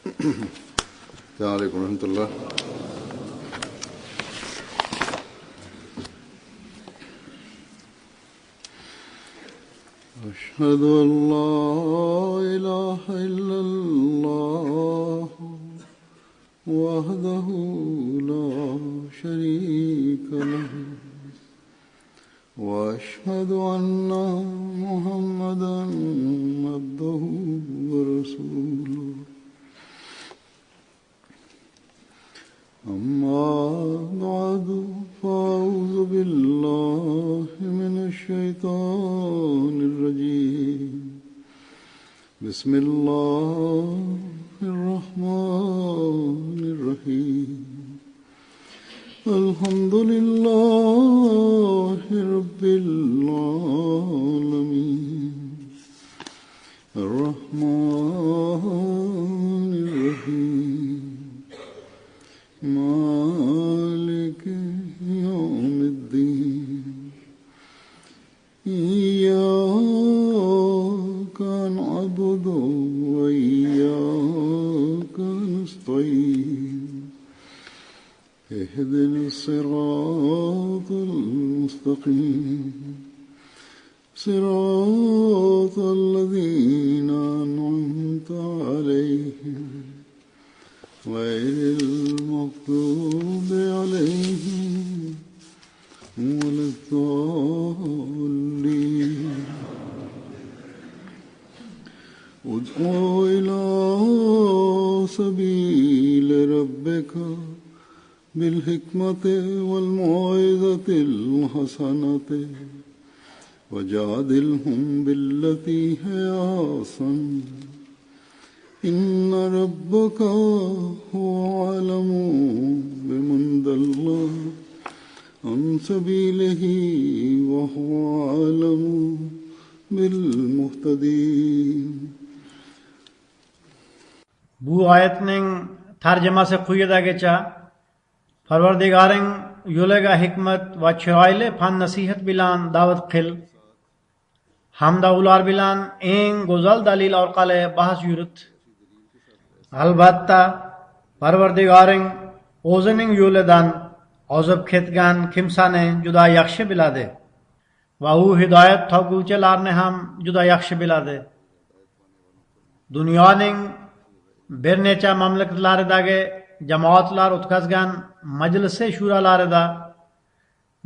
अस्सलाम वालेकुम रहमतुल्लाह। अशहदु अन ला इलाहा इल्लल्लाह वहदहु ला शरीका लहु व अशहदु अन्ना मुहम्मदन अब्दुहु व रसूलुहु। अम्मा बअदु फ़अऊज़ु बिल्लाहि मिनश शैतानिर रजीम। बिस्मिल्लाहिर रहमानिर रहीम। अल्हम्दुलिल्लाहि रब्बिल आलमीन अर्रहमानिर रहीम मालिकि यौमिद्दीन। इय्याका नअबुदु व इय्याका नस्तईन। इहदिनस सिरातल मुस्तक़ीम सिरातल लज़ीना अनअमता अलैहिम गैरिल मग़्दूबि अलैहिम वलद्दाल्लीन। उद्'उ इला सबील रब्बिका बिल हिक्मति वल मौइज़तिल हसनति वजादिलहुम बिल्लती हिया अहसन। इन्ना रब्बका हुवा अअलमु बिमन दल्ल अन सबीलिही व हुवा अअलमु बिल मुहतदीन। Bu ayetning tarjimasi quyidagicha: Parvardigoring yo'liga hikmat va chiroyli fan nasihat bilan da'vat qil, hamda ular bilan eng go'zal dalil orqali bahs yurit. Albatta, Parvardigoring o'zining yo'lidan ozib ketgan kimsani juda yaxshi biladi va u hidoyat topguvchilarni ham juda yaxshi biladi. Dunyoning bir necha mamlakatlaridagi jamoatlar o'tkazgan majlisi shuralarida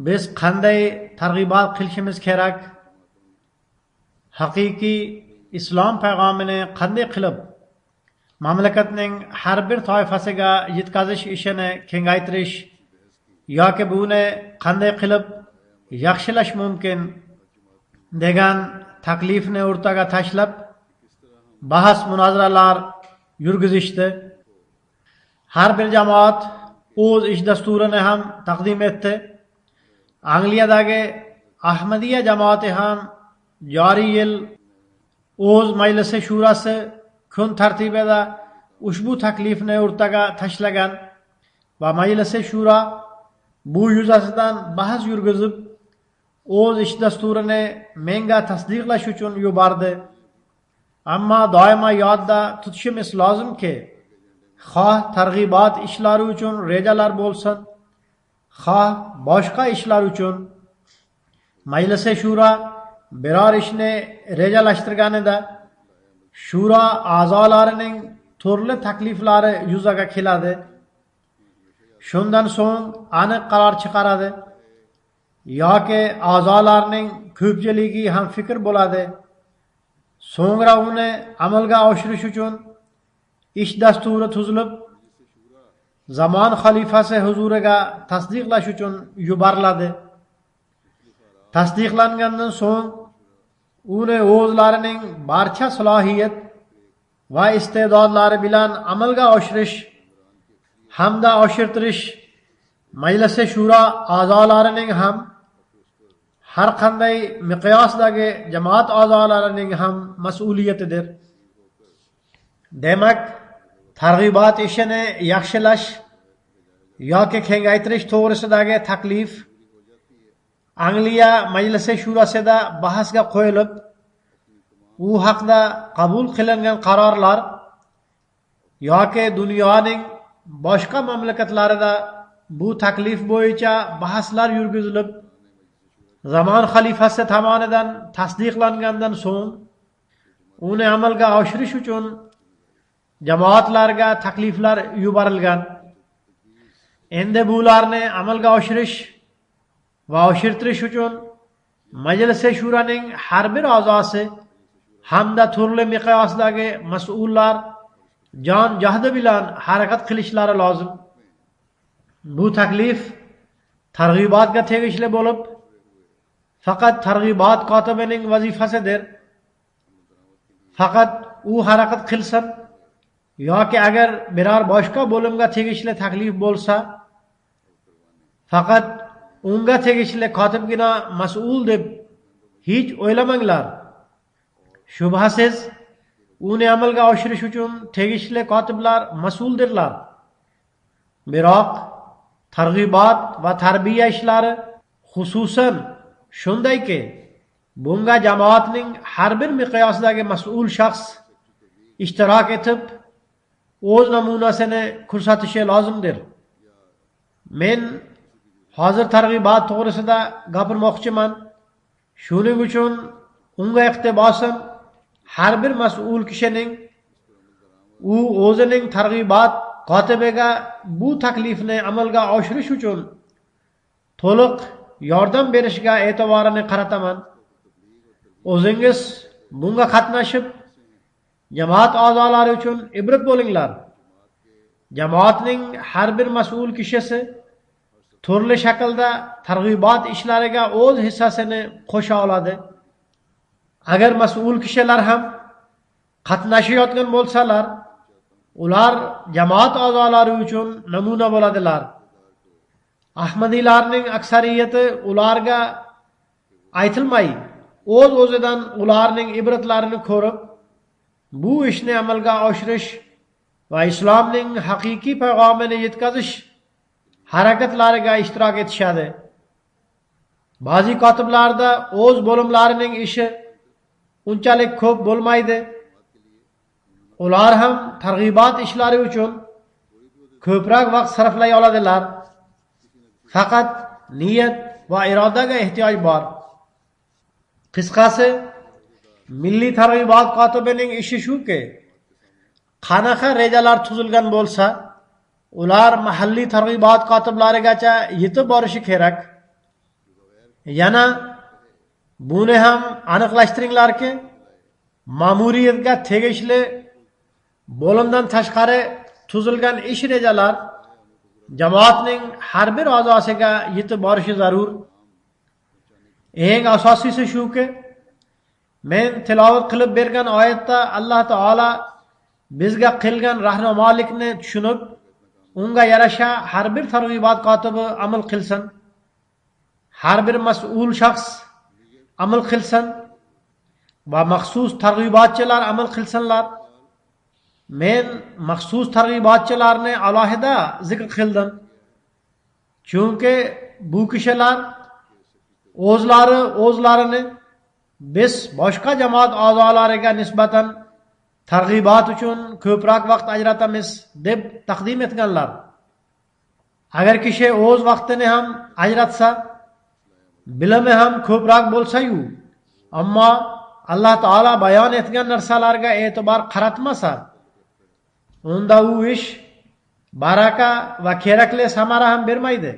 biz qanday targ'ibot qilishimiz kerak, haqiqiy islom payg'amini qanday qilib mamlakatning har bir toifasiga yetkazish ishini kengaytirish yoki buni qanday qilib yaxshilash mumkin degan taklifni o'rtaga tashlab bahs munozaralar yurgizishdi. Har bir jamoat o'z ish dasturini ham taqdim etdi. Angliyadagi Ahmadiyya jamoati ham joriy yil o'z majlisi shurasi kun tartibida ushbu taklifni o'rtaga tashlagan va majlisi shura bu yuzasidan bahs yurgizib o'z ish dasturini menga tasdiqlash uchun yubordi. Ammo doimo yodda tutishimiz lozimki, xoh targ'ibot ishlari uchun rejalar bo'lsin, xoh boshqa ishlar uchun majlisi shura biror ishni rejalashtirganida shura a'zolarining turli takliflari yuzaga keladi. Shundan so'ng aniq qaror chiqaradi yoki a'zolarning ko'pchiligi ham fikr bo'ladi. So'ngra uni amalga oshirish uchun ish dasturi tuzilib zamon xalifasi huzuriga tasdiqlash uchun yuboriladi. Tasdiqlangandan so'ng uni o'zlarining barcha salohiyat va iste'dodlari bilan amalga oshirish hamda oshirtirish majlisi shura a'zolarining ham har qanday miqyosdagi jamoat a'zolarining ham mas'uliyatidir. Demak, targ'ibot ishini yaxshilash yoki kengaytirish to'g'risidagi taklif Angliya majlisi shurasida bahsga qo'yilib, u haqda qabul qilingan qarorlar yoki dunyoning boshqa mamlakatlarida bu taklif bo'yicha bahslar yurgizilib, zamon xalifasi tomonidan tasdiqlangandan so'ng uni amalga oshirish uchun jamoatlarga takliflar yuborilgan. Endi bularni amalga oshirish va oshirtirish uchun Majlis-e Shuraning har bir a'zosi hamda turli miqyosdagi mas'ullar jon jahdi bilan harakat qilishlari lozim. Bu taklif targ'ibotga tegishli bo'lib, faqat targ'ibot kotibining vazifasidir. Faqat u harakat qilsin yoki agar biror boshqa bo'limga tegishli taklif bo'lsa, faqat unga tegishli kotibgina mas'ul deb hech o'ylamanglar. Shubhasiz, uni amalga oshirish uchun tegishli kotiblar mas'uldirlar. Biroq targ'ibot va tarbiya ishlari xususan shundayki, bunga jamoatning har bir miqyosdagi mas'ul shaxs ishtirok etib, o'z namunasini ko'rsatishi lozimdir. Men hozir targ'ibot to'g'risida gapirmoqchiman. Shuning uchun unga iqtibosim har bir mas'ul kishining u o'zining targ'ibot kotibiga bu taklifni amalga oshirish uchun to'liq yordam berishga e'tiborini qarataman. O'zingiz bunga qatnashib, jamoat a'zolari uchun ibrat bo'linglar. Jamoatning har bir mas'ul kishisi turli shaklda targ'ibot ishlariga o'z hissasini qo'sha oladi. Agar mas'ul kishilar ham qatnashayotgan bo'lsalar, ular jamoat a'zolari uchun namuna bo'ladilar. Ahmadiylarning aksariyati ularga aytilmay, o'z-o'zidan ularning ibratlarini ko'rib, bu ishni amalga oshirish va islomning haqiqiy payg'amini yetkazish harakatlariga ishtirok etishadi. Ba'zi kotiblarda o'z bo'limlarining ishi unchalik ko'p bo'lmaydi. Ular ham targ'ibot ishlari uchun ko'proq vaqt sarflay oladilar. Faqat niyat va irodaga ehtiyoj bor. Qisqasi, milliy targ'ibot kotibining ishi shuki, qanaqa rejalar tuzilgan bo'lsa, ular mahalliy targ'ibot kotiblarigacha yetib borishi kerak. Yana buni ham aniqlashtiringlarki, ma'muriyatga tegishli bo'limdan tashqari tuzilgan ish rejalar jamoatning har bir a'zosiga yetib borishi zarur. Eng asosiysi shuki, men tilovat qilib bergan oyatda Alloh taolo bizga qilgan rahnamolikni tushunib, unga yarasha har bir targ'ibot kotibi amal qilsin. Har bir mas'ul shaxs amal qilsin va maxsus targ'ibotchilar amal qilsinlar. Men maxsus targ'ibotchilarni alohida zikr qildim. Chunki bu kishilar o'zlarini biz boshqa jamoat a'zolariga nisbatan targ'ibot uchun ko'proq vaqt ajratamiz deb taqdim etganlar. Agar kishi o'z vaqtini ham ajratsa, bilimi ham ko'proq bo'lsa-yu, ammo Alloh taolo bayon etgan narsalarga e'tibor qaratmasa, unda u ish baraka va kerakli samara ham bermaydi.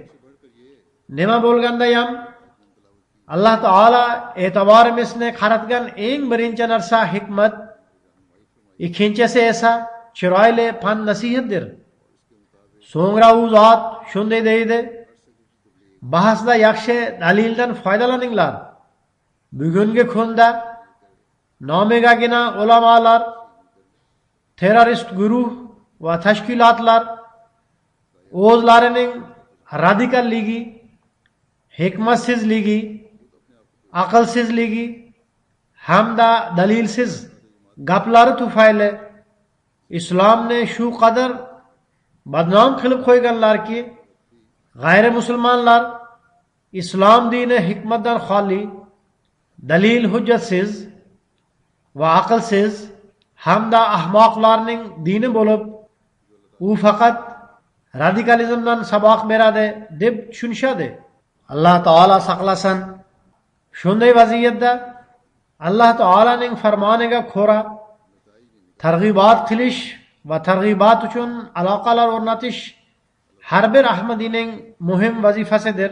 Nima bo'lganda ham Alloh taolo e'tiborimizni qaratgan eng birinchi narsa hikmat, ikkinchisi esa chiroyli pan nasihatdir. So'ngra u zot shunday deydi: bahsda yaxshi dalildan foydalaninglar. Bugungi kunda nomigagina ulamolar, terrorist guruh va tashkilotlar o'zlarining radikalligi, hikmatsizligi, aqlsizligi hamda dalilsiz gaplari tufayli islomni shu qadar badnom qilib qo'yganlarki, g'ayri musulmonlar islom dini hikmatdan xoli, dalil hujjatsiz va aqlsiz hamda ahmoqlarning dini bo'lib u faqat radikalizmdan saboq beradi deb tushunishadi. Alloh taolo saqlasin. Shunday vaziyatda Alloh taolaning farmoniga ko'ra targ'ibot qilish va targ'ibot uchun aloqalar o'rnatish har bir ahmadiyning muhim vazifasidir.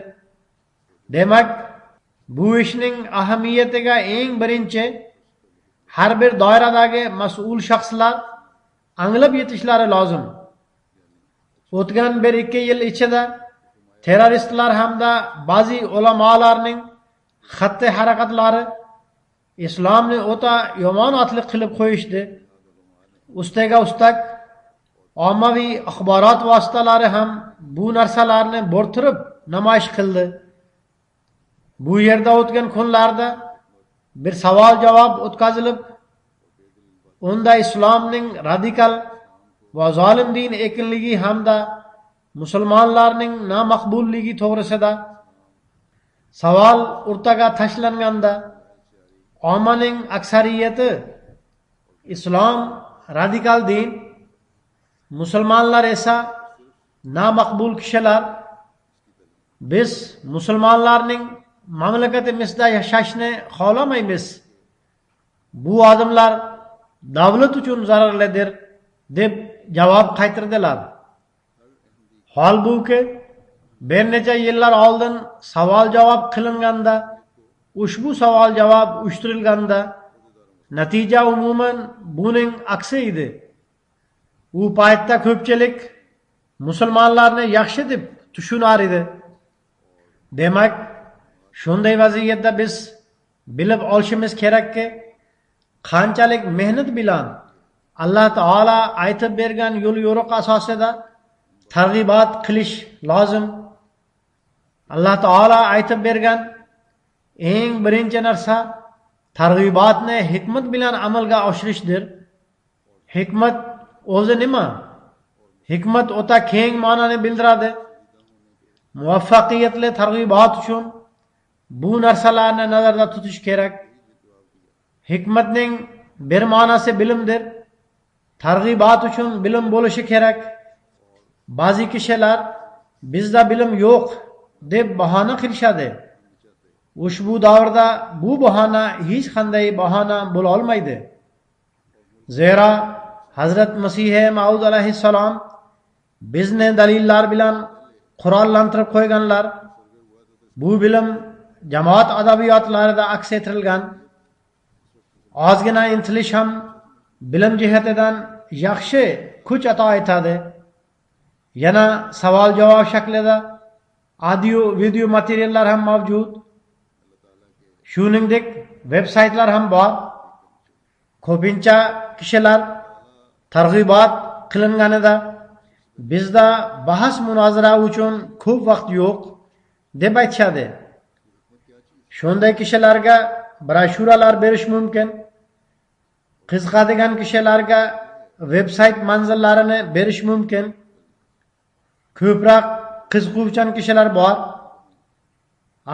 Demak, bu ishning ahamiyatiga eng birinchi har bir doiradagi mas'ul shaxslar anglab yetishlari lozim. O'tgan 1-2 yil ichida terroristlar hamda ba'zi ulamolarning xatti harakatlari islomni o'ta yomon otliq qilib qo'yishdi. Ustiga ustak ommaviy axborot vositalari ham bu narsalarni bo'rtirib namoyish qildi. Bu yerda o'tgan kunlarda bir savol-javob o'tkazilib, unda islomning radikal va zolim din ekanligi hamda musulmonlarning namaqbulligi to'g'risida savol o'rtaga tashlanganda ommaning aksariyati islom radikal din, musulmonlar esa namaqbul kishilar, biz musulmonlarning mamlakatimizda yashashni xohlamaymiz. Bu odamlar davlat uchun zararlidir deb javob qaytardilar. Holbuki bir necha yillar oldin savol-javob qilinganda, ushbu savol-javob uyushtirilganda natija umuman buning aksi edi. U paytda ko'pchilik musulmonlarni yaxshi deb tushunar edi. Demak, shunday vaziyatda biz bilib olishimiz kerakki, qanchalik mehnat bilan Alloh taolo aytib bergan yo'l yo'riq asosida targ'ibot qilish lozim. Alloh taolo aytib bergan eng birinchi narsa targ'ibotni hikmat bilan amalga oshirishdir. Hikmat o'zi nima? Hikmat o'ta keng ma'noni bildiradi. Muvaffaqiyatli targ'ibot uchun bu narsalarni nazarda tutish kerak. Hikmatning bir ma'nosi bilimdir. Targ'ibot uchun bilim bo'lishi kerak. Ba'zi kishilar bizda bilim yo'q deb bahona qilishadi. Ushbu davrda bu bahona hech qanday bahona bo'la olmaydi. Zero Hazrat Masih Maud alayhissalom bizni dalillar bilan qurollantirib qo'yganlar. Bu bilim jamoat adabiyotlarida aks ettirilgan. Ozgina intilish ham bilim jihatidan yaxshi kuch ato etadi. Yana savol-javob shaklida audio, video materiallar ham mavjud. Shuningdek, veb-saytlar ham bor. Ko'pincha kishilar targ'ibot qilinganida bizda bahs munozara uchun ko'p vaqt yo'q deb aytishadi. Shunday kishilarga broshuralar berish mumkin. Qiziqadigan kishilarga veb-sayt manzillarini berish mumkin. Ko'proq qiziquvchan kishilar bor,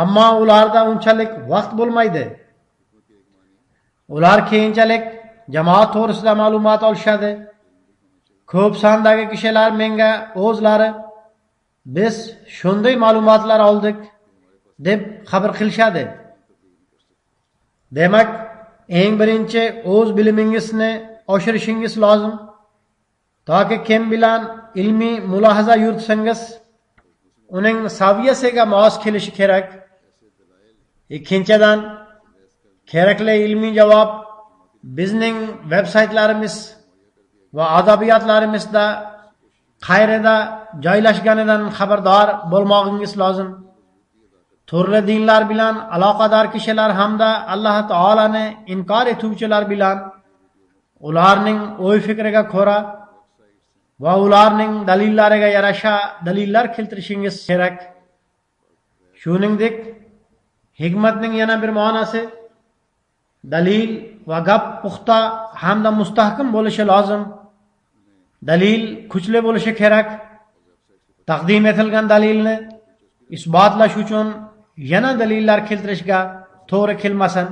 ammo ularda unchalik vaqt bo'lmaydi. Ular keyinchalik jamoat to'g'risida ma'lumot olishadi. Ko'p sondagi kishilar menga o'zlari biz shunday ma'lumotlar oldik deb xabar qilishadi. Demak, eng birinchi o'z bilimingizni oshirishingiz lozim. Toki kim bilan ilmiy mulohaza yuritsangiz, uning saviyasiga mos kelishi kerak. Ikkinchidan, kerakli ilmiy javob bizning veb-saytlarimiz va adabiyotlarimizda qayrida joylashganidan xabardor bo'lmoqingiz lozim. Turli dinlar bilan aloqador kishilar hamda Alloh taolani inkor etuvchilar bilan ularning o'y fikriga ko'ra va ularning dalillariga yarasha dalillar keltirishingiz kerak. Shuningdek, hikmatning yana bir ma'nosi dalil va gap puxta hamda mustahkam bo'lishi lozim. Dalil kuchli bo'lishi kerak. Taqdim etilgan dalilni isbotlash uchun yana dalillar keltirishga to'g'ri kelmasin.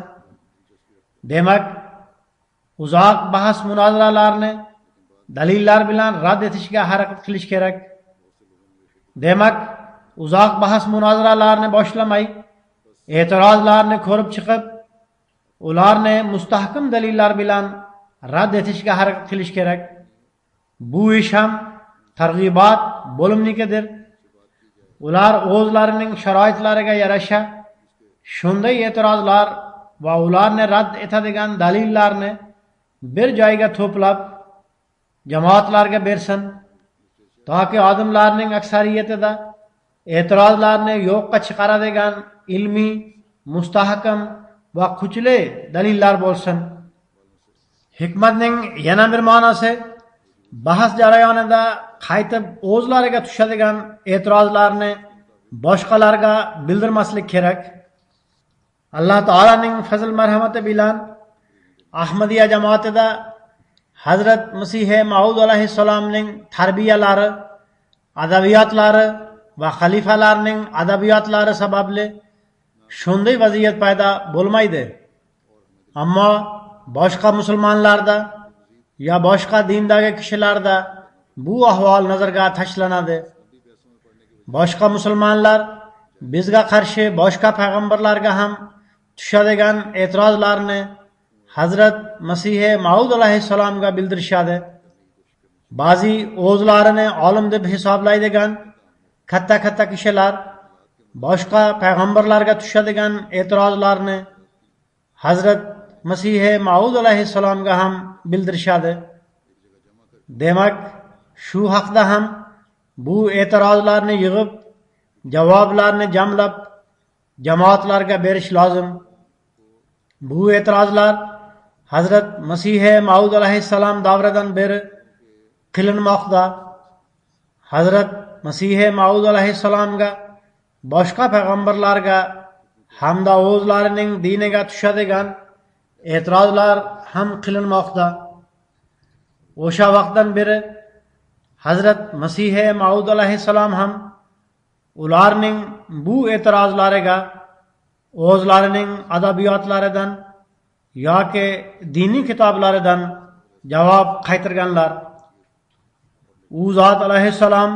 Demak, uzoq bahs munozaralarni dalillar bilan rad etishga harakat qilish kerak. Demak, uzoq bahs munozaralarni boshlamay, e'tirozlarni ko'rib chiqib, ularni mustahkam dalillar bilan rad etishga harakat qilish kerak. Bu ish ham targ'ibot bo'limnikidir. Ular o'zlarining sharoitlariga yarasha shunday e'tirozlar va ularni rad etadigan dalillarni bir joyga to'plab jamoatlarga bersin, toki odamlarning aksariyatida e'tirozlarni yo'qqa chiqaradigan ilmiy, mustahkam va kuchli dalillar bo'lsin. Hikmatning yana bir ma'nosi bahs jarayonida qaytib o'zlariga tushadigan e'tirozlarni boshqalarga bildirmaslik kerak. Alloh taolaning fazl marhamati bilan Ahmadiya jamoatida Hazrat Masih Maud alayhissalomning tarbiyalari, adabiyotlari va xalifalarning adabiyotlari sababli shunday vaziyat paydo bo'lmaydi. Ammo boshqa musulmonlarda ya boshqa dindagi kishilarda bu ahvol nazarga tashlanadi. Boshqa musulmonlar bizga qarshi boshqa payg'ambarlarga ham tushadigan e'tirozlarni Hazrat Masih Maud alayhissalomga bildirishadi. Ba'zi o'zlarini olim deb hisoblaydigan katta kishilar boshqa payg'ambarlarga tushadigan e'tirozlarni Hazrat Masih Maud alayhissalomga ham bildirishadi. Demak, shu haqda ham bu e'tirozlarni yig'ib, javoblarni jamlab jamoatlarga berish lozim. Bu e'tirozlar Hazrat Masih Maud alayhissalom davridan beri qilinmoqda. Hazrat Masih Maud alayhissalomga, boshqa payg'ambarlarga hamda o'zlarining diniga tushadigan e'tirozlar ham qilinmoqda. O'sha vaqtdan beri Hazrat Masih Maud alayhissalom ham ularning bu e'tirozlariga o'zlarining adabiyotlaridan yoki diniy kitoblaridan javob qaytarganlar. U zot alayhissalom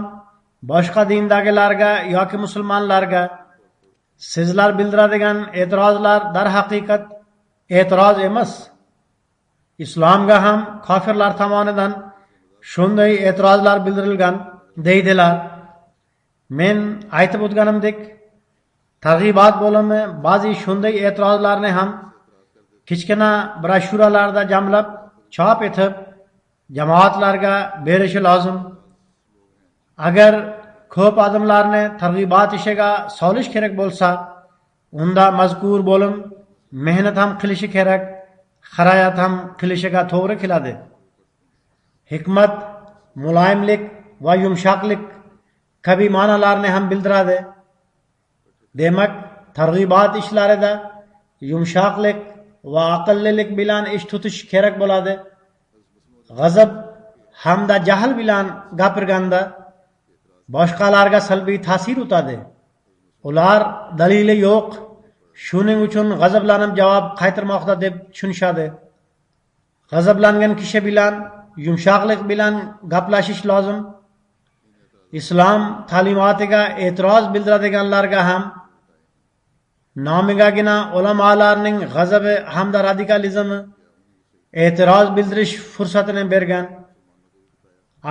boshqa dindagilarga yoki musulmonlarga sizlar bildiradigan e'tirozlar darhaqiqat e'tiroz emas. Islomga ham kofirlar tomonidan shunday e'tirozlar bildirilgan deydilar. Men aytib o'tganimdek, targ'ibot bo'limi ba'zi shunday e'tirozlarni ham kichkina broshuralarda jamlab chop etib jamoatlarga berishi lozim. Agar ko'p odamlarni targ'ibot ishiga solish kerak bo'lsa, unda mazkur bo'lim mehnat ham qilishi kerak, xarajat ham qilishiga to'g'ri keladi. Hikmat, muloyimlik va yumshoqlik kabi ma'nolarni ham bildiradi. Demak, targ'ibot ishlarida yumshoqlik va aqllilik bilan ish tutish kerak bo'ladi. G'azab hamda jahl bilan gapirganda boshqalarga salbiy ta'sir o'tadi. Ular dalili yo'q, shuning uchun g'azablanib javob qaytarmoqda deb tushunishadi. G'azablangan kishi bilan yumshoqlik bilan gaplashish lozim. Islom ta'limotiga e'tiroz bildiradiganlarga ham nomigagina ulamolarning g'azabi hamda radikalizmi e'tiroz bildirish fursatini bergan.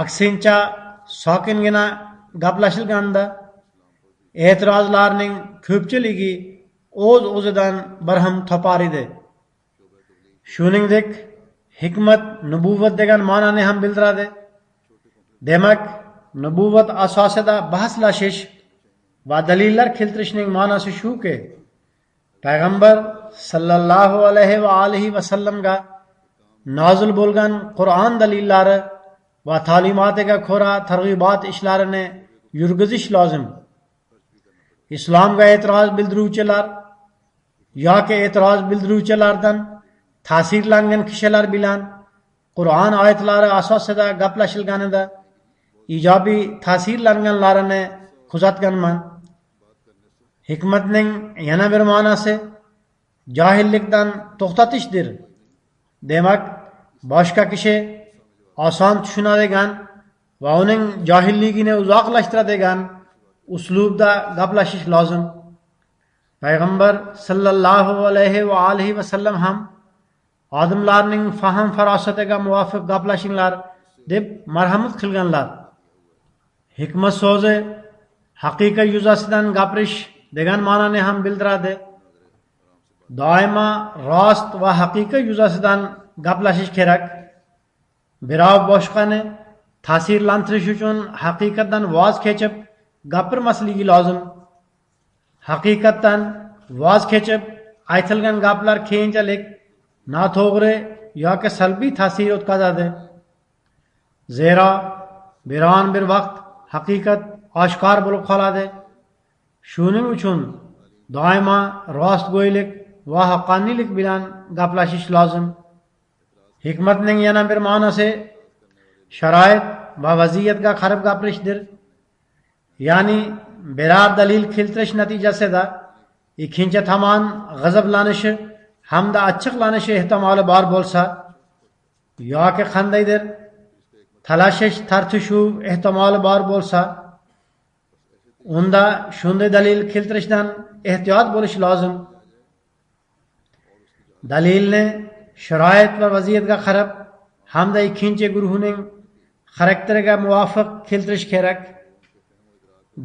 Aksincha, sokingina gaplashilganda e'tirozlarning ko'pchiligi o'z-o'zidan barham topar edi. Shuningdek, hikmat nubuvvat degan ma'noni ham bildiradi. Demak, nubuvvat asosida bahslashish va dalillar keltirishning ma'nosi shuki, payg'ambar sallallohu alayhi va alihi va sallamga nozil bo'lgan Qur'on dalillari va ta'limotiga ko'ra targ'ibot ishlarini yurgizish lozim. Islomga e'tiroz bildiruvchilar yoki e'tiroz bildiruvchilardan ta'sirlangan kishilar bilan Qur'on oyatlari asosida gaplashilganida ijobiy ta'sirlanganlarini kuzatganman. Hikmatning yana bir ma'nosi johillikdan to'xtatishdir. Demak, boshqa kishi oson tushunadigan va uning johilligini uzoqlashtiradigan uslubda gaplashish lozim. Payg'ambar sallallohu alayhi va alihi vasallam ham odamlarning fahm farosatiga muvofiq gaplashinglar deb marhamat qilganlar. Hikmat so'zi haqiqat yuzasidan gapirish degan ma'noni ham bildiradi. Doimo rost va haqiqat yuzasidan gaplashish kerak. Birov boshqani ta'sirlantirish uchun haqiqatdan voz kechib gapirmasligi lozim. Haqiqatdan voz kechib aytilgan gaplar keyinchalik noto'g'ri yoki salbiy ta'sir o'tkazadi. Zero biron bir vaqt haqiqat oshkor bo'lib qoladi. Shuning uchun doimo rostgo'ylik va haqqoniylik bilan gaplashish lozim. Hikmatning yana bir ma'nosi sharoit va vaziyatga qarab gapirishdir. Ya'ni biror dalil keltirish natijasida ikkinchi tomon g'azablanishi hamda achchiqlanishi ehtimoli bor bo'lsa yoki qandaydir talashish, tartishuv ehtimoli bor bo'lsa, unda shunday dalil keltirishdan ehtiyot bo'lish lozim. Dalilni sharoit va vaziyatga qarab hamda ikkinchi guruhning xarakteriga muvofiq keltirish kerak.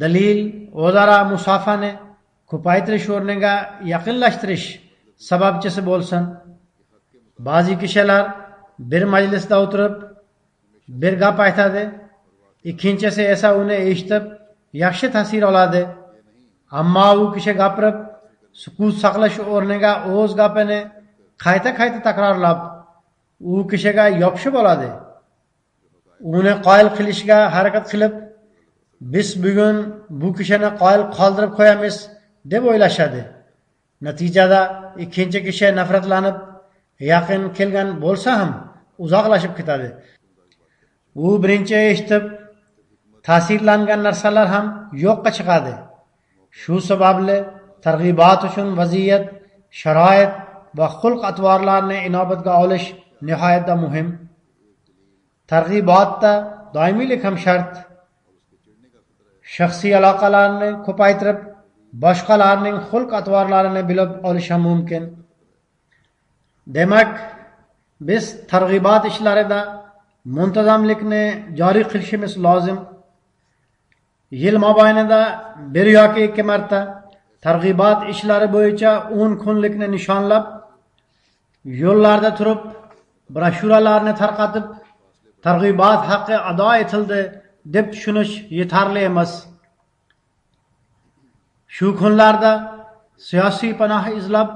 Dalil o'zaro musofani ko'paytirish o'rniga yaqinlashtirish sababchisi bo'lsin. Ba'zi kishilar bir majlisda o'tirib bir gap aytadi, ikkinchisi esa uni eshitib yaxshi ta'sir oladi. Ammo u kishi gapirib sukut saqlash o'rniga o'z gapini qayta takrorlab, u kishiga yopishib oladi. Uni qoyil qilishga harakat qilib, biz bugun bu kishini qoyil qoldirib qo'yamiz deb o'ylashadi. Natijada ikkinchi kishi nafratlanib, yaqin kelgan bo'lsa ham uzoqlashib ketadi. U birinchi eshitib ta'sirlangan narsalar ham yo'qqa chiqadi. Shu sababli targ'ibot uchun vaziyat, sharoit va xulq-atvorlarni inobatga olish nihoyatda muhim. Targ'ibotda doimiylik ham shart. Shaxsiy aloqalarni ko'paytirib, boshqalarning xulq-atvorlarini bilib olish ham mumkin. Demak, biz targ'ibot ishlarida muntazamlikni joriy qilishimiz lozim. Yil mobaynida bir yoki ikki marta targ'ibot ishlari bo'yicha 10 kunlikni nishonlab, yo'llarda turib, broshuralarni tarqatib, targ'ibot haqqi ado etildi deb tushunish yetarli emas. Shu kunlarda siyosiy panoh izlab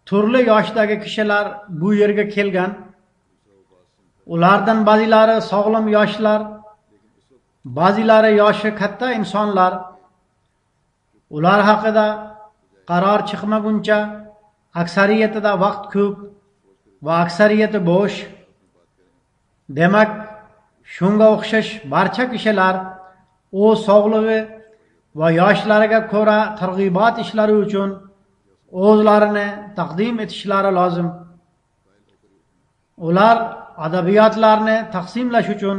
turli yoshdagi kishilar bu yerga kelgan. Ulardan ba'zilari sog'lom yoshlar, ba'zilari yoshi katta insonlar. Ular haqida qaror chiqmaguncha aksariyatida vaqt ko'p va aksariyati bo'sh. Demak, shunga o'xshash barcha kishilar o'z sog'lig'i va yoshlariga ko'ra targ'ibot ishlari uchun o'zlarini taqdim etishlari lozim. Ular adabiyotlarni taqsimlash uchun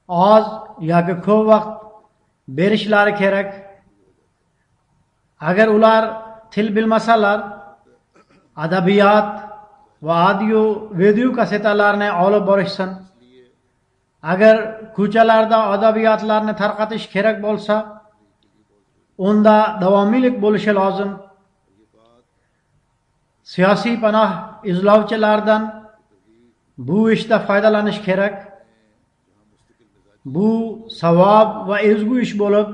oz yoki ko'p vaqt berishlari kerak. Agar ular til bilmasalar, adabiyot va audio video kasetalarni olib borishsin. Agar ko'chalarda adabiyotlarni tarqatish kerak bo'lsa, unda davomiylik bo'lishi lozim. Siyosiy panoh izlovchilardan bu ishda foydalanish kerak. Bu savob va ezgu ish bo'lib,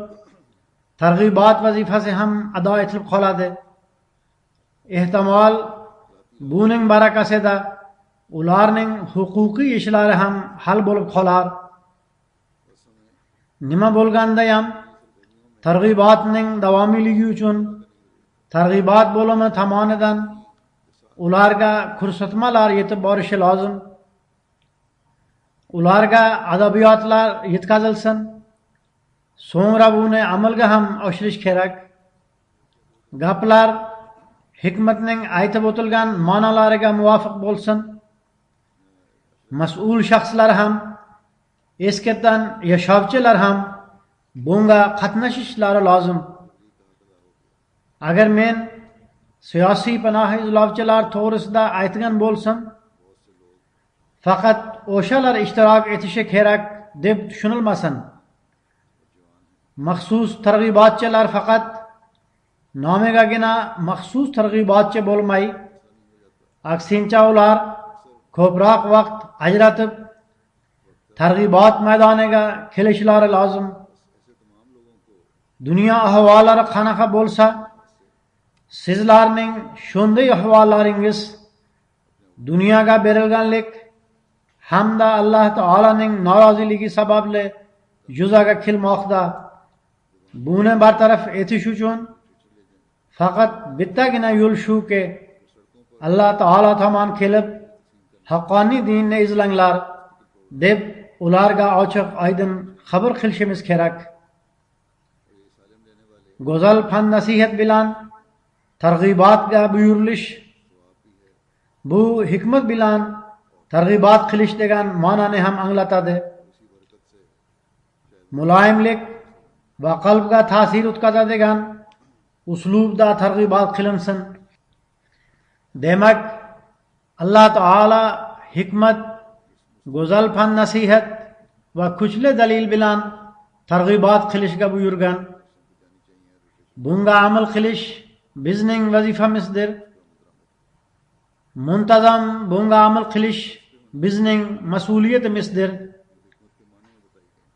targ'ibot vazifasi ham ado etilib qoladi. Ehtimol buning barakasida ularning huquqiy ishlari ham hal bo'lib qolar. Nima bo'lganda ham targ'ibotning davomiyligi uchun targ'ibot bo'limi tomonidan ularga ko'rsatmalar yetib borishi lozim. Ularga adabiyotlar yetkazilsin. So'ngra buni amalga ham oshirish kerak. Gaplar hikmatning aytib o'tilgan ma'nolariga muvofiq bo'lsin. mas'ul shaxslar ham, eskatdan yashovchilar ham bunga qatnashishlari lozim. Agar men siyosiy panoh izlovchilar to'g'risida aytgan bo'lsam, faqat o'shalar ishtirok etishi kerak deb tushunilmasin. Maxsus targ'ibotchilar faqat nomigagina maxsus targ'ibotchi bo'lmay, aksincha ular ko'proq vaqt ajratib targ'ibot maydoniga kelishlari lozim. Dunyo ahvollari qanaqa bo'lsa, sizlarning shunday ahvollaringiz dunyoga berilganlik hamda Alloh taolaning noroziligi sababli yuzaga kelmoqda. Buni bartaraf etish uchun faqat bittagina yo'l shuki, Alloh taolo tomon kelib haqqoniy dinni izlanglar deb ularga ochiq oydin xabar qilishimiz kerak. Go'zal fan nasihat bilan targ'ibotga buyurilish, bu hikmat bilan targ'ibot qilish degan ma'noni ham anglatadi. Muloyimlik va qalbga ta'sir o'tkazadigan uslubda targ'ibot qilinsin. Demak, Alloh taolo hikmat, go'zal fan nasihat va kuchli dalil bilan targ'ibot qilishga buyurgan. Bunga amal qilish bizning vazifamizdir. Muntazam bunga amal qilish bizning mas'uliyatimizdir.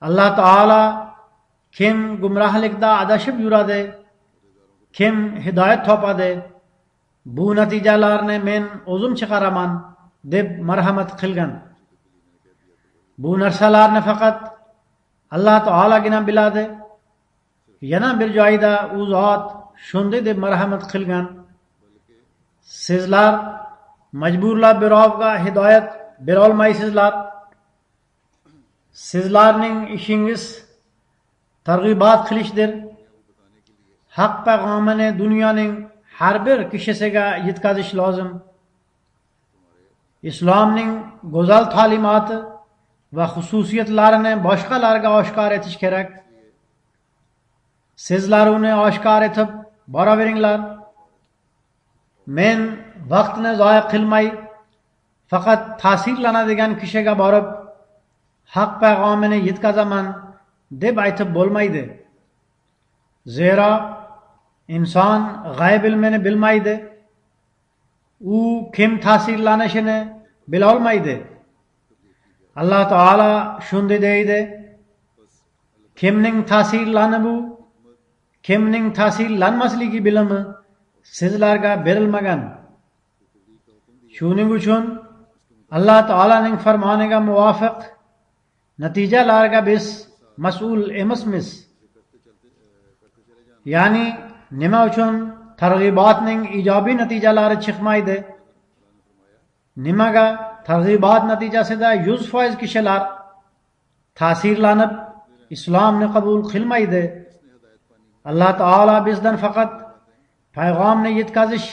Alloh taolo kim gumrohlikda adashib yuradi, kim hidoyat topadi, bu natijalarni men o'zim chiqaraman deb marhamat qilgan. Bu narsalarni faqat Alloh taolagina biladi. Yana bir joyda u zot shunday deb marhamat qilgan: sizlar majburlab birovga hidoyat bera olmaysizlar. Sizlarning ishingiz targ'ibot qilishdir. Haq payg'amini dunyoning har bir kishisiga yetkazish lozim. Islomning go'zal ta'limoti va xususiyatlarini boshqalarga oshkor etish kerak. Sizlar uni oshkor etib boraveringlar. Men vaqtni zoya qilmay, faqat ta'sirlanadigan kishiga borib haq payg'amini yetkazaman deb aytib bo'lmaydi. Zero inson g'ayb ilmini bilmaydi. U kim ta'sirlanishini bila olmaydi. Alloh taolo shunday deydi: kimning ta'sirlanibu, kimning ta'sirlanmasligi bilimi sizlarga berilmagan. Shuning uchun Alloh taolaning farmoniga muvofiq natijalarga biz mas'ul emasmiz. Ya'ni nima uchun targ'ibotning ijobiy natijalari chiqmaydi? Nimaga targ'ibot natijasida 100% kishilar ta'sirlanib islomni qabul qilmaydi? Alloh taolo bizdan faqat payg'amni yetkazish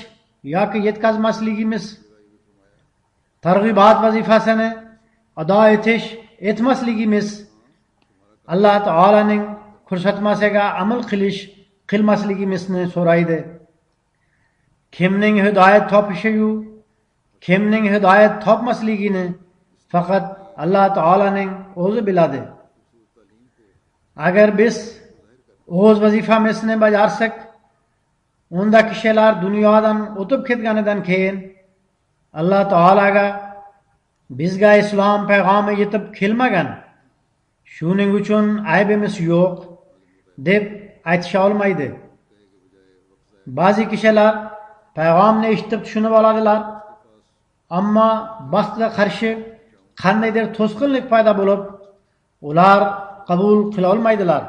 yoki yetkazmasligimiz, targ'ibot vazifasini ado etish etmasligimiz, Alloh taolaning ko'rsatmasiga amal qilish qilmasligimizni so'raydi. Kimning hidoyat topishi-yu, kimning hidoyat topmasligini faqat Alloh taolaning o'zi biladi. Agar biz o'z vazifamizni bajarsak, unda kishilar dunyodan o'tib ketganidan keyin Alloh taolaga bizga islom payg'omi yetib kelmagan, shuning uchun aybimiz yo'q deb aytisha olmaydi. Ba'zi kishilar payg'omni eshitib tushunib oladilar, ammo baxtga qarshi qandaydir to'sqinlik paydo bo'lib, ular qabul qila olmaydilar.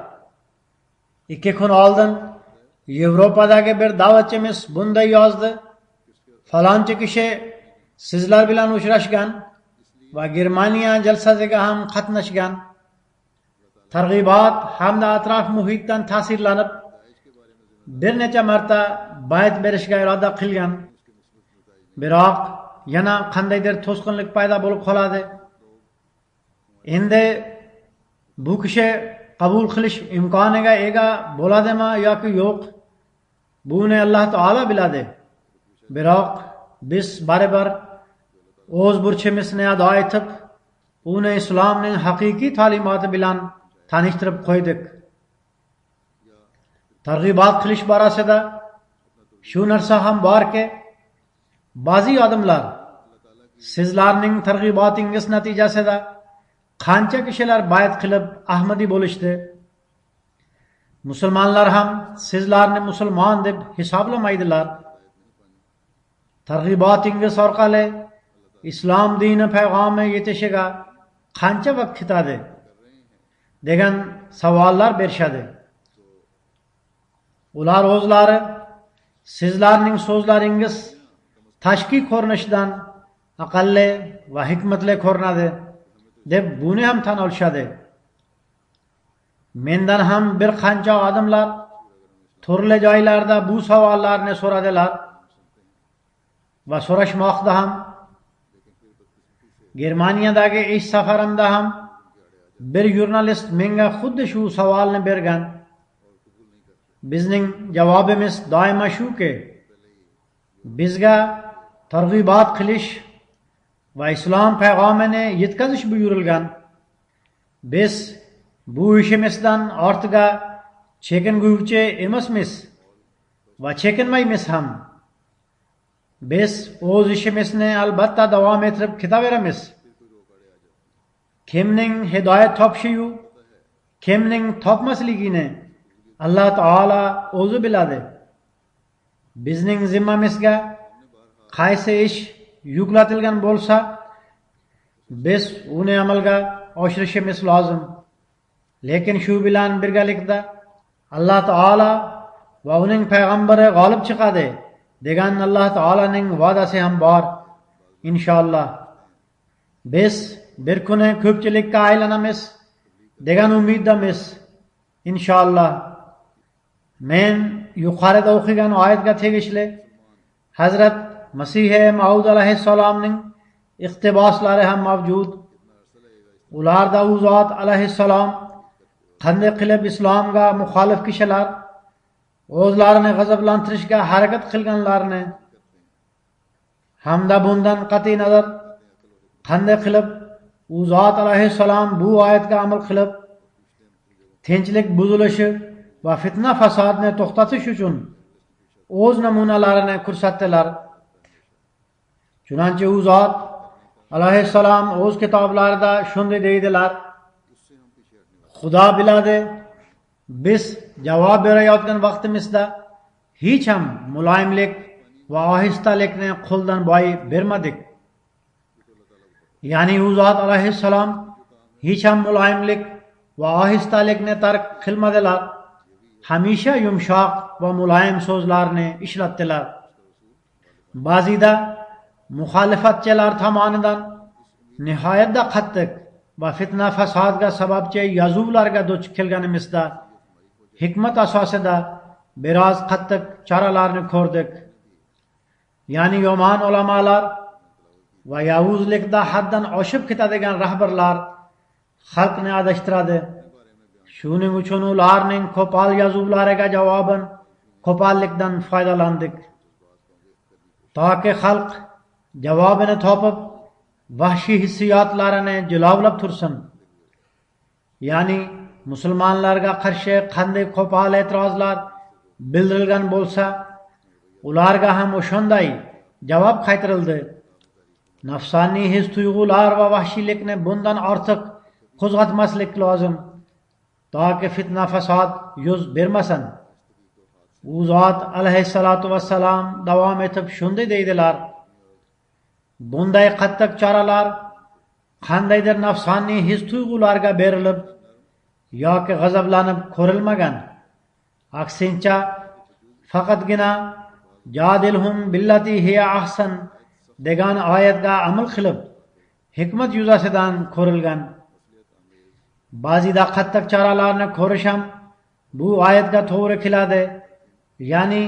2 kun oldin Yevropadagi bir da'vatchimiz bunday yozdi: falonchi kishi sizlar bilan uchrashgan va Germaniya jalsasiga ham qatnashgan. Targ'ibot hamda atrof muhitdan ta'sirlanib bir necha marta bayt berishga iroda qilgan. Biroq yana qandaydir to'sqinlik paydo bo'lib qoladi. endi bu kishi qabul qilish imkoniga ega bo'ladimi yoki yo'q, buni Alloh taolo biladi. Biroq biz baribir o'z burchimizni ado etib, uni islomning haqiqiy ta'limoti bilan tanishtirib qo'ydik. Targ'ibot qilish borasida shu narsa ham borki, ba'zi odamlar sizlarning targ'ibotingiz natijasida qancha kishilar bayat qilib Ahmadiy bo'lishdi. Musulmonlar ham sizlarni musulmon deb hisoblamaydilar. Targ'ibotingiz orqali islom dini payg'omi yetishiga qancha vaqt ketadi degan savollar berishadi. Ular o'zlari sizlarning so'zlaringiz tashqi ko'rinishdan aqalli va hikmatli ko'rinadi deb buni ham tan olishadi. Mendan ham bir qancha odamlar turli joylarda bu savollarni so'radilar va so'rashmoqda ham. Germaniyadagi ish safarimda ham bir jurnalist menga xuddi shu savolni bergan. Bizning javobimiz doimo shuki, bizga targ'ibot qilish va islom payg'omini yetkazish buyurilgan. Biz bu ishimizdan ortiga chekinguvchi emasmiz va chekinmaymiz ham. Biz o'z ishimizni albatta davom ettirib ketaveramiz. Kimning hidoyat topishiyu kimning topmasligini Alloh taolo o'zi biladi. Bizning zimmamizga qaysi ish yuklatilgan bo'lsa, biz uni amalga oshirishimiz lozim. Lekin shu bilan birgalikda Alloh taolo va uning payg'ambari g'olib chiqadi degan Alloh taolaning va'dasi ham bor. Inshaalloh biz bir kuni ko'pchilikka aylanamiz degan umiddamiz. Inshaalloh. Men yuqorida o'qigan oyatga tegishli Hazrat Masih Maud alayhissalomning iqtiboslari ham mavjud. Ularda u zot alayhissalom qanday qilib islomga muxolif kishilar o'zlarini g'azablantirishga harakat qilganlarini hamda bundan qat'iy nazar qanday qilib u zot alayhissalom bu oyatga amal qilib tinchlik buzilishi va fitna fasodni to'xtatish uchun o'z namunalarini ko'rsatdilar. Chunonchi u zot alayhissalom o'z kitoblarida shunday deydilar: Xudo biladi, biz javob berayotgan vaqtimizda hech ham muloyimlik va ohistalikni qo'ldan boy bermadik. Ya'ni u zot alayhissalom hech ham muloyimlik va ohistalikni tark qilmadilar. Hamisha yumshoq va muloyim so'zlarni ishlatdilar. Ba'zida muxolifatchilar tomonidan nihoyatda qattiq va fitna fasodga sababchi yozuvlarga duch kelganimizda hikmat asosida biroz qattiq choralarni ko'rdik. Ya'ni yomon ulamolar va yovuzlikda haddan oshib ketadigan rahbarlar xalqni adashtiradi. Shuning uchun ularning qo'pol yozuvlariga javoban qo'pollikdan foydalandik. Toki xalq javobini topib vahshiy hissiyotlarini jilovlab tursin. Ya'ni musulmonlarga qarshi qanday qo'pol e'tirozlar bildirilgan bo'lsa, ularga ham o'shanday javob qaytarildi. Nafsoniy his-tuyg'ular va vahshiylikni bundan ortiq qo'zg'atmaslik lozim, toki fitna fasod yuz bermasin. U zot alayhissalatu vassalam davom etib shunday deydilar: bunday qattiq choralar qandaydir nafsoniy his-tuyg'ularga berilib yoki g'azablanib ko'rilmagan. Aksincha, faqatgina jadilhum billati hiya ahsan degan oyatga amal qilib hikmat yuzasidan ko'rilgan. Ba'zida qattiq choralarni ko'rish ham bu oyatga to'g'ri keladi. Ya'ni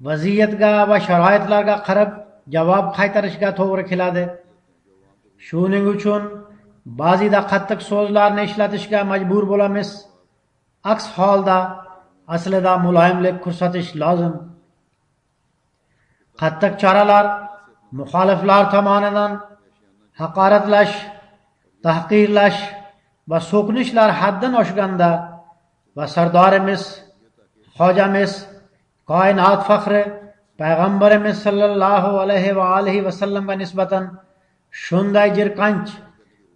vaziyatga va sharoitlarga qarab javob qaytarishga to'g'ri keladi. Shuning uchun ba'zida qattiq so'zlarni ishlatishga majbur bo'lamiz. Aks holda aslida muloyimlik ko'rsatish lozim. Qattiq choralar muxoliflar tomonidan haqoratlash, tahqirlash va so'kinishlar haddan oshganda va sardorimiz, xojamiz, koinot faxri payg'ambarimiz sallallohu alayhi va alihi vasallamga nisbatan shunday jirqanch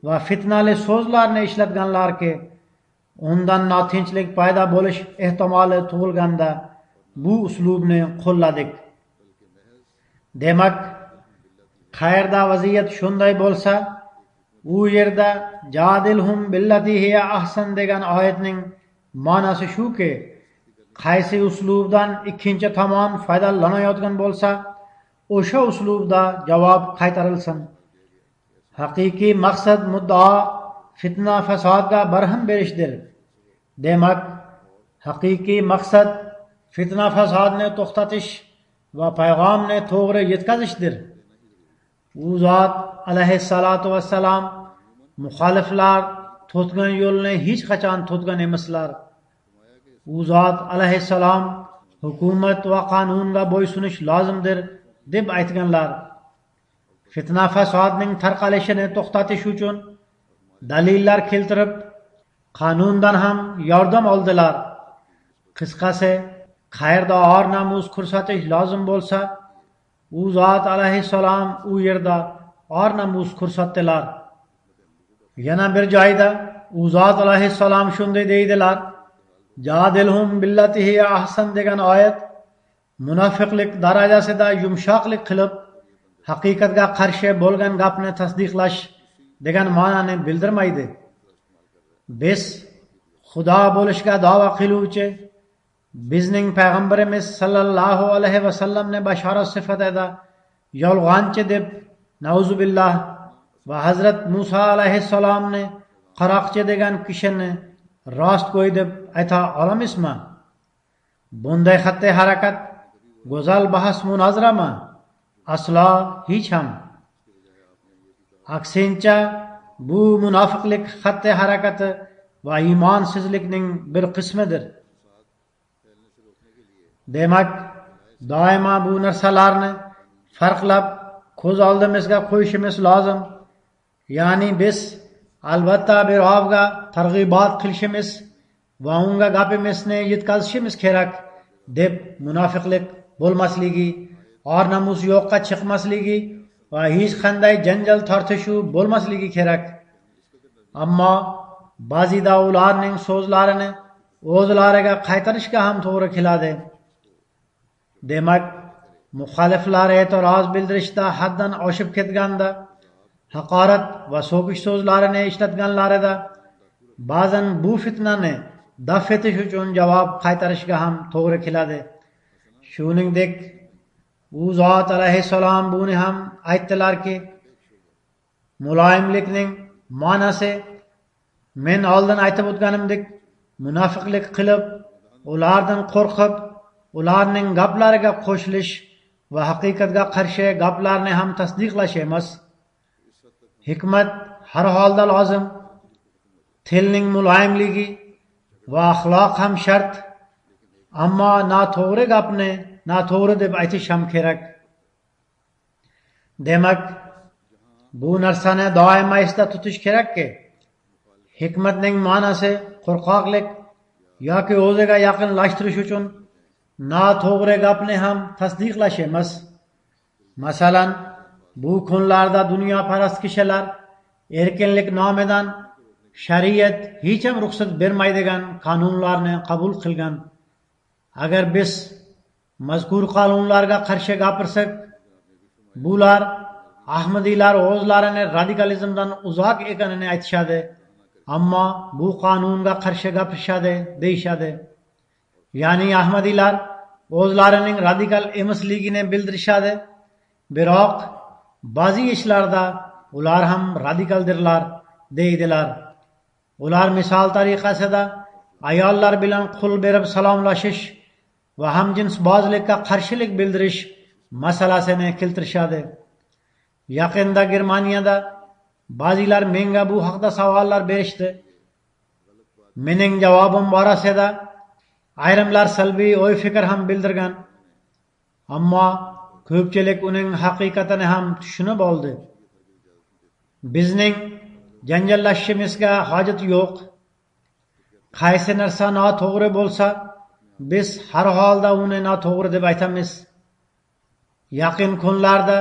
va fitnali so'zlarni ishlatganlarki, undan notinchlik paydo bo'lish ehtimoli tug'ilganda bu uslubni qo'lladik. Demak, qayerda vaziyat shunday bo'lsa, u yerda jadilhum billati hiya ahsan degan oyatning ma'nosi shuki, qaysi uslubdan ikkinchi tomon foydalanayotgan bo'lsa, o'sha uslubda javob qaytarilsin. Haqiqiy maqsad muddao fitna fasodga barham berishdir. Demak, haqiqiy maqsad fitna fasodni to'xtatish va payg'omni to'g'ri yetkazishdir. U zot alayhissalatu vassalam muxoliflar to'tgan yo'lni hech qachon to'tgan emaslar. U zot alayhissalom hukumat va qonunga bo'ysunish lozimdir deb aytganlar. Fitna fasodning tarqalishini to'xtatish uchun dalillar keltirib, qonundan ham yordam oldilar. Qisqasi, qayerda or namus ko'rsatish lozim bo'lsa, u zot alayhissalom u yerda or namus ko'rsatdilar. Yana bir joyda u zot alayhissalom shunday deydilar: Jadilhum billati hiya ahsan degan oyat munofiqlik darajasida yumshoqlik qilib, haqiqatga qarshi bo'lgan gapni tasdiqlash degan ma'noni bildirmaydi. Biz Xudo bo'lishga da'vo qiluvchi bizning payg'ambarimiz sallallohu alayhi vasallamni bashorat sifatida yolg'onchi deb nauzubillah va Hazrat Musa alayhissalomni qaroqchi degan kishini rostgo'y deb ayta olamizmi? Bunday xatti harakat go'zal bahs munozarami? Aslo hech ham. Aksincha, bu munofiqlik xatti harakati va iymonsizlikning bir qismidir. Demak, doimo bu narsalarni farqlab ko'z oldimizga qo'yishimiz lozim. Ya'ni biz albatta birovga targ'ibot qilishimiz va unga gapimizni yetkazishimiz kerak deb munofiqlik bo'lmasligi, or namus yo'qqa chiqmasligi va hech qanday janjal tortishuv bo'lmasligi kerak. Ammo ba'zida ularning so'zlarini o'zlariga qaytarishga ham to'g'ri keladi. Demak, muxoliflar e'tiroz bildirishda haddan oshib ketganda, haqorat va so'kish so'zlarini ishlatganlarida ba'zan bu fitnani daf etish uchun javob qaytarishga ham to'g'ri keladi. Shuningdek, u zot alayhissalom buni ham aytdilarki, muloyimlikning ma'nosi men oldin aytib o'tganimdek munofiqlik qilib, ulardan qo'rqib, ularning gaplariga qo'shilish va haqiqatga qarshi gaplarni ham tasdiqlash emas. Hikmat har holda lozim. Tilning muloyimligi va axloq ham shart. Ammo noto'g'ri gapni noto'g'ri deb aytish ham kerak. Demak, bu narsani doimo esda tutish kerakki, hikmatning ma'nosi qo'rqoqlik yoki o'ziga yaqinlashtirish uchun noto'g'ri gapni ham tasdiqlash emas. Masalan, bu kunlarda dunyoparast kishilar erkinlik nomidan shariat hech ham ruxsat bermaydigan qonunlarni qabul qilgan. Agar biz mazkur qonunlarga qarshi gapirsak, bular Ahmadiylar o'zlarini radikalizmdan uzoq ekanini aytishadi, ammo bu qonunga qarshi gapirishadi deyishadi. Ya'ni Ahmadiylar o'zlarining radikal emasligini bildirishadi, biroq ba'zi ishlarda ular ham radikaldirlar deydilar. Ular misol tariqasida ayollar bilan qo'l berib salomlashish va hamjinsbozlikka qarshilik bildirish masalasini keltirishadi. Yaqinda Germaniyada Ba'zilar menga bu haqda savollar berishdi. Mening javobim borasida ayrimlar salbiy o'y fikr ham bildirgan. Ammo ko'pchilik uning haqiqatini ham tushunib oldi. Bizning janjallashishimizga hojat yo'q. Qaysi narsa noto'g'ri bo'lsa, biz har holda uni noto'g'ri deb aytamiz. Yaqin kunlarda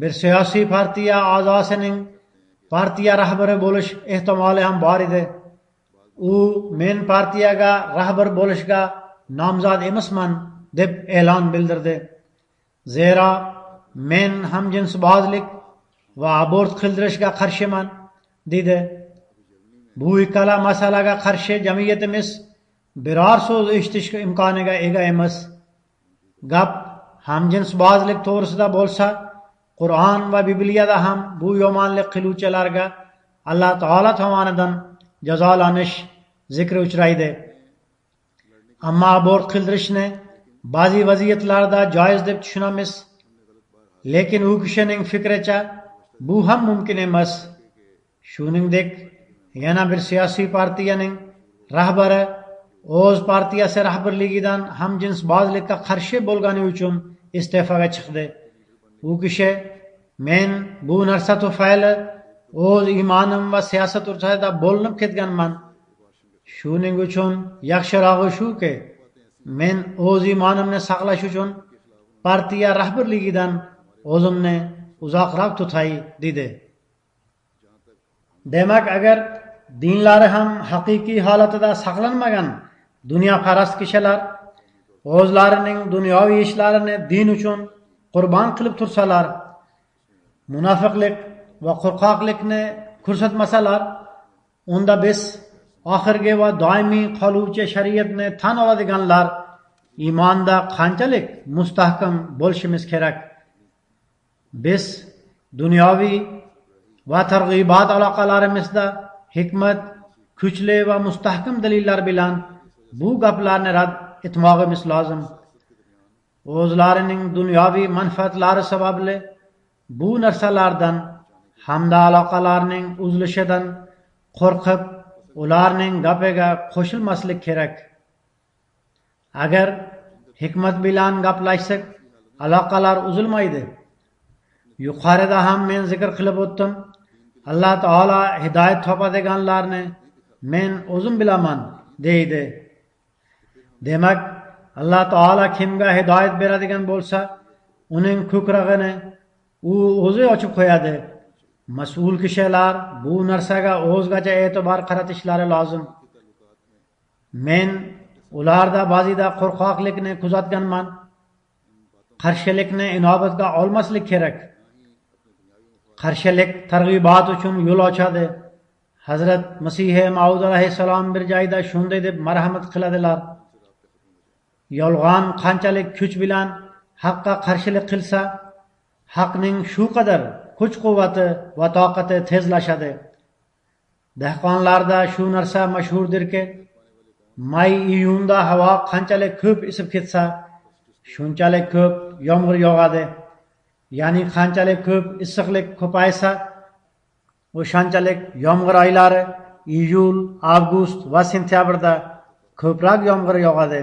bir siyosiy partiya a'zosining partiya rahbari bo'lish ehtimoli ham bor edi. U men partiyaga rahbar bo'lishga nomzod emasman deb e'lon bildirdi. Zero men hamjinsbozlik va abort qildirishga qarshiman dedi. Bu ikkala masalaga qarshi jamiyatimiz biror so'z eshitish imkoniga ega emas. Gap hamjinsbozlik to'g'risida bo'lsa, Qur'on va Bibliyada ham bu yomonlik qiluvchilarga Alloh taolo tomonidan jazolanish zikri uchraydi. Ammo abort qildirishni ba'zi vaziyatlarda joiz deb tushunamiz. Lekin u kishining fikricha bu ham mumkin emas. Shuningdek, yana bir siyosiy partiyaning rahbari o'z partiyasi rahbarligidan hamjinsbozlikka qarshi bo'lgani uchun iste'foga chiqdi. U kishi men bu narsa tufayli o'z iymonim va siyosat o'rtasida bo'linib ketganman. Shuning uchun yaxshirog'i shuki, men o'z iymonimni saqlash uchun partiya rahbarligidan o'zimni uzoqroq tutay dedi. Demak, agar dinlari ham haqiqiy holatida saqlanmagan dunyoparast kishilar o'zlarining dunyoviy ishlarini din uchun qurbon qilib tursalar, munofiqlik va qo'rqoqlikni ko'rsatmasalar, unda biz oxirgi va doimiy qoluvchi shariatni tan oladiganlar iymonda qanchalik mustahkam bo'lishimiz kerak. Biz dunyoviy va targ'ibot aloqalarimizda hikmat, kuchli va mustahkam dalillar bilan bu gaplarni rad etmog'imiz lozim. O'zlarining dunyoviy manfaatlari sababli bu narsalardan hamda aloqalarning uzilishidan qo'rqib, ularning gapiga qo'shilmaslik kerak. Agar hikmat bilan gaplashsak, aloqalar uzilmaydi. Yuqorida ham men zikr qilib o'tdim. Alloh taolo hidoyat topadiganlarni men o'zim bilaman deydi. Demak, Alloh taolo kimga hidoyat beradigan bo'lsa, uning ko'krag'ini u o'zi ochib qo'yadi. Mas'ul kishilar bu narsaga o'zgacha e'tibor qaratishlari lozim. Men ularda ba'zida qo'rqoqlikni kuzatganman. Qarshilikni inobatga olmaslik kerak. Qarshilik targ'ibot uchun yo'l ochadi. Hazrat Masih Maud alayhissalom bir joyda shunday deb marhamat qiladilar. Yolg'on qanchalik kuch bilan haqqa qarshilik qilsa, haqning shu qadar kuch-quvvati va toqati tezlashadi. Dehqonlarda shu narsa mashhurdirki, may-iyunda havo qanchalik ko'p isib ketsa, shunchalik ko'p yomg'ir yog'adi. Ya'ni qanchalik ko'p issiqlik ko'paysa, o'shanchalik yomg'ir oylari iyul, avgust va sentyabrda ko'proq yomg'ir yog'adi.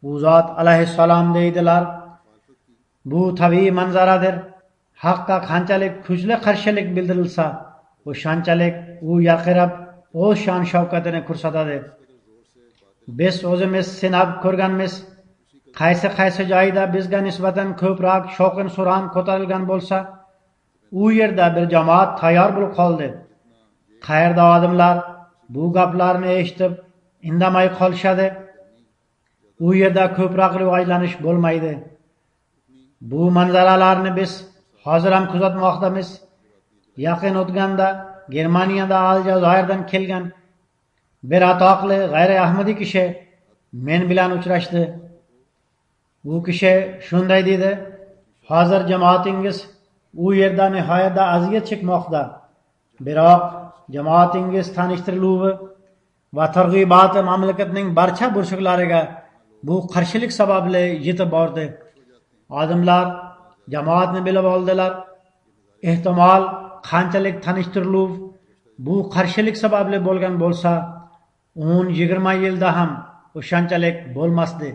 U zot alayhissalom deydilar, bu tabiiy manzaradir. Haqqa qanchalik kuchli qarshilik bildirilsa, o'shanchalik u yarqirab, o'z shon shavkatini ko'rsatadi. Biz o'zimiz sinab ko'rganmiz. Qaysi joyda bizga nisbatan ko'proq shovqin suron ko'tarilgan bo'lsa, u yerda bir jamoat tayyor bo'lib qoldi. Qayerda odamlar bu gaplarni eshitib indamay qolishadi, u yerda ko'proq rivojlanish bo'lmaydi. Bu manzaralarni biz hozir ham kuzatmoqdamiz. Yaqin o'tganda Germaniyada Aljazoirdan kelgan bir atoqli g'ayri ahmadiy kishi men bilan uchrashdi. Bu kishi shunday dedi: hozir jamoatingiz u yerda nihoyatda aziyat chekmoqda. Biroq jamoatingiz tanishtiruvi va targ'iboti mamlakatning barcha burchaklariga bu qarshilik sababli yetib bordi. Odamlar jamoatni bilib oldilar. Ehtimol qanchalik tanishtirilib bu qarshilik sababli bo'lgan bo'lsa 10-20 yilda ham o'shanchalik bo'lmasdi.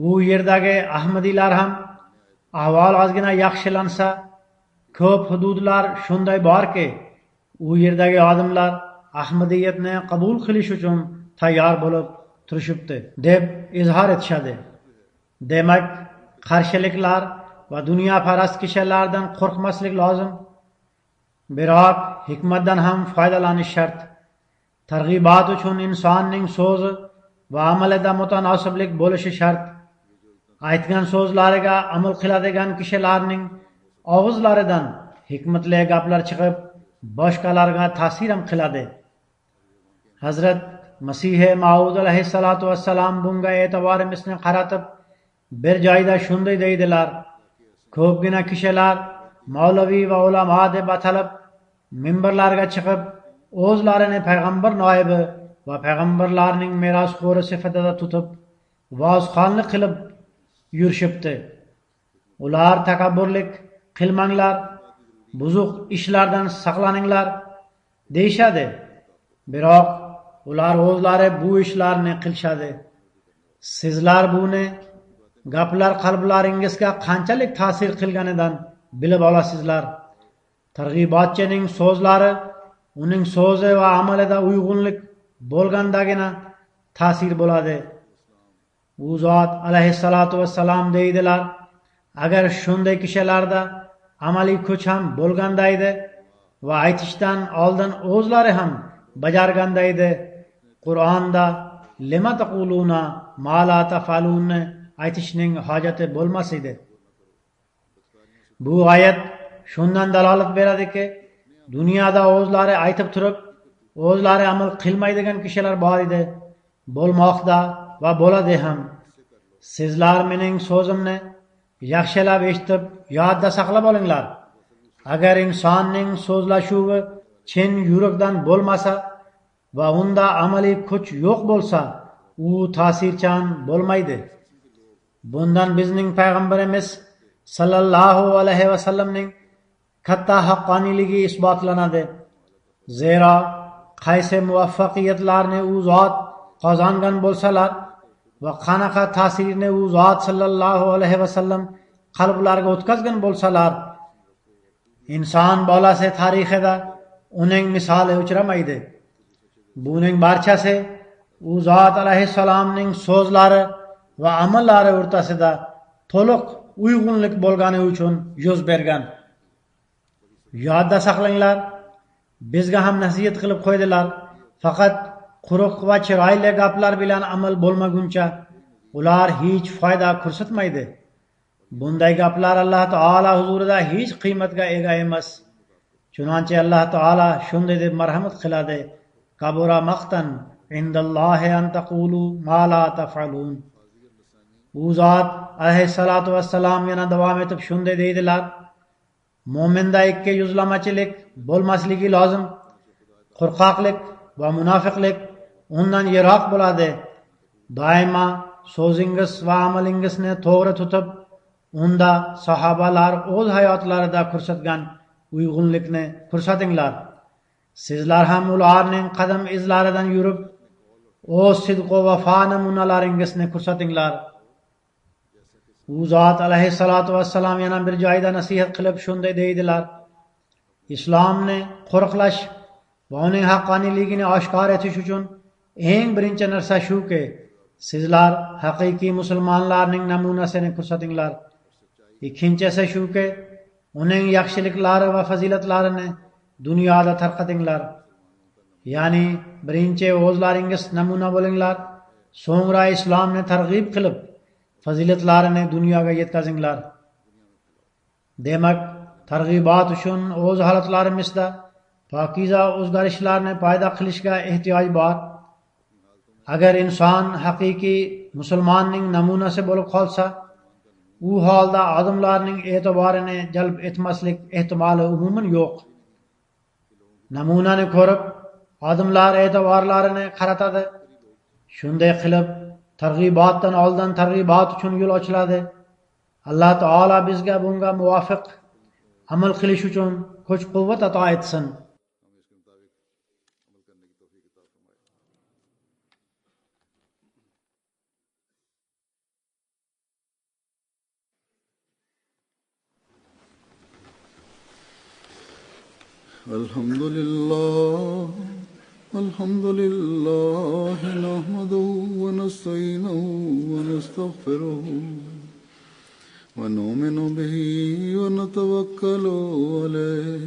U yerdagi ahmadiylar ham ahvol ozgina yaxshilansa, ko'p hududlar shunday borki, u yerdagi odamlar ahmadiyatni qabul qilish uchun tayyor bo'lib turishibdi deb izhor etishadi. Demak, qarshiliklar va dunyoparast kishilardan qo'rqmaslik lozim. Biroq hikmatdan ham foydalanish shart. Targ'ibot uchun insonning so'zi va amalida mutanosiblik bo'lishi shart. Aytgan so'zlariga amal qiladigan kishilarning og'izlaridan hikmatli gaplar chiqib, boshqalarga ta'sir ham qiladi. Hazrat Masih Maud alayhissalatu vassalam bunga e'tiborimizni qaratib, bir joyda shunday deydilar: ko'pgina kishilar mavlaviy va ulamo deb atalib minbarlarga chiqib, o'zlarini payg'ambar noibi va payg'ambarlarning merosxo'ri sifatida tutib, vozxonlik qilib yurishibdi. Ular takabburlik qilmanglar, buzuq ishlardan saqlaninglar deyishadi. Biroq ular o'zlari bu ishlarni qilishadi. Sizlar buni gaplar qalblaringizga qanchalik ta'sir qilganidan bilib olasizlar. Targ'ibotchining so'zlari uning so'zi va amalida uyg'unlik bo'lgandagina ta'sir bo'ladi. U zot alayhissalatu vassalam deydilar: agar shunday kishilarda amaliy kuch ham bo'lganda edi va aytishdan oldin o'zlari ham bajarganda edi, Qur'onda lima taquluna ma la tafalunni aytishning hojati bo'lmas edi. Bu oyat shundan dalolat beradiki, dunyoda o'zlari aytib turib, o'zlari amal qilmaydigan kishilar bor edi, bo'lmoqda va bo'ladi ham. Sizlar mening so'zimni yaxshilab eshitib, yodda saqlab olinglar. Agar insonning so'zlashuvi chin yurakdan bo'lmasa va unda amaliy kuch yo'q bo'lsa, u ta'sirchan bo'lmaydi. Bundan bizning payg'ambarimiz sallallohu alayhi vasallamning katta haqqoniyligi isbotlanadi. Zero qaysi muvaffaqiyatlarni u zot qozongan bo'lsalar va qanaqa ta'sirni u zot sallallohu alayhi vasallam qalblarga o'tkazgan bo'lsalar, inson bolasi tarixida uning misoli uchramaydi. Buning barchasi u zot alayhissalomning so'zlari va amallari o'rtasida to'liq uyg'unlik bo'lgani uchun yuz bergan. Yodda saqlanglar, bizga ham nasihat qilib qo'ydilar. Faqat quruq va chiroyli gaplar bilan amal bo'lmaguncha ular hech foyda ko'rsatmaydi. Bunday gaplar Alloh taolo huzurida hech qiymatga ega emas. Chunonchi Alloh taolo shunday deb marhamat qiladi: kabura maqtan indallohi an taqulu ma la taf'alun. U zot alayhissalatu vassalam yana davom etib shunday deydilar: mo'minda ikki yuzlamachilik bo'lmasligi lozim. Qo'rqoqlik va munofiqlik undan yiroq bo'ladi. Doimo so'zingiz va amalingizni to'g'ri tutib, unda sahobalar o'z hayotlarida ko'rsatgan uyg'unlikni ko'rsatinglar. Sizlar ham ularning qadam izlaridan yurib, o'z sidq va vafo namunalaringizni ko'rsatinglar. U zot alayhissalatu vassalam yana bir joyda nasihat qilib shunday deydilar: islomni qo'riqlash va uning haqqoniyligini oshkor etish uchun eng birinchi narsa shuki, sizlar haqiqiy musulmonlarning namunasini ko'rsatinglar. Ikkinchisi shuki, uning yaxshiliklari va fazilatlarini dunyoda tarqatinglar. Ya'ni birinchi o'zlaringiz namuna bo'linglar, so'ngra islomni targ'ib qilib, fazilatlarini dunyoga yetkazinglar. Demak, targ'ibot uchun o'z holatlarimizda pokiza o'zgarishlarni paydo qilishga ehtiyoj bor. Agar inson haqiqiy musulmonning namunasi bo'lib qolsa, u holda odamlarning e'tiborini jalb etmaslik ehtimoli umuman yo'q. Namunani ko'rib, odamlar e'tiborlarini qaratadi. Shunday qilib, targ'ibotdan oldin targ'ibot uchun yo'l ochiladi. Alloh taolo bizga bunga muvofiq amal qilish uchun kuch quvvat ato etsin. الحمد لله نحمده ونستعينه ونستغفره ونؤمن به ونتوكل عليه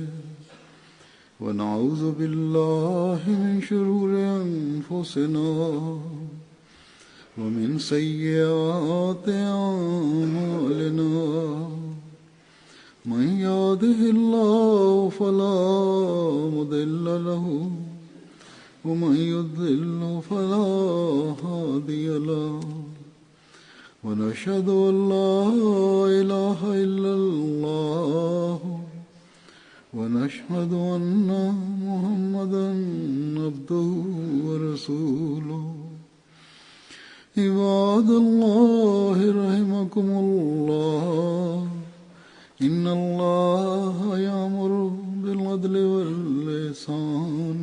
ونعوذ بالله من شرور أنفسنا ومن سيئات أعمالنا من يهده الله فلا مضل له ومن يضلل فلا هادي له ونشهد أن لا إله إلا الله ونشهد أن محمدا عبده ورسوله عباد الله رحمكم الله إن الله يأمر بالعدل والإحسان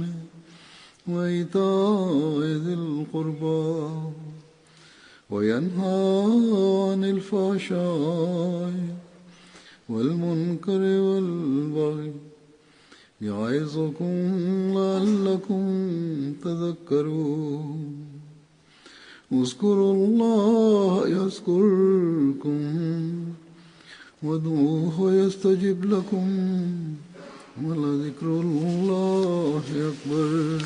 وإيتاء ذي القربى وينهى عن الفحشاء والمنكر والبغي يعظكم لعلكم تذكرون اذكروا الله يذكركم وادعوه يستجب لكم ولذكر الله أكبر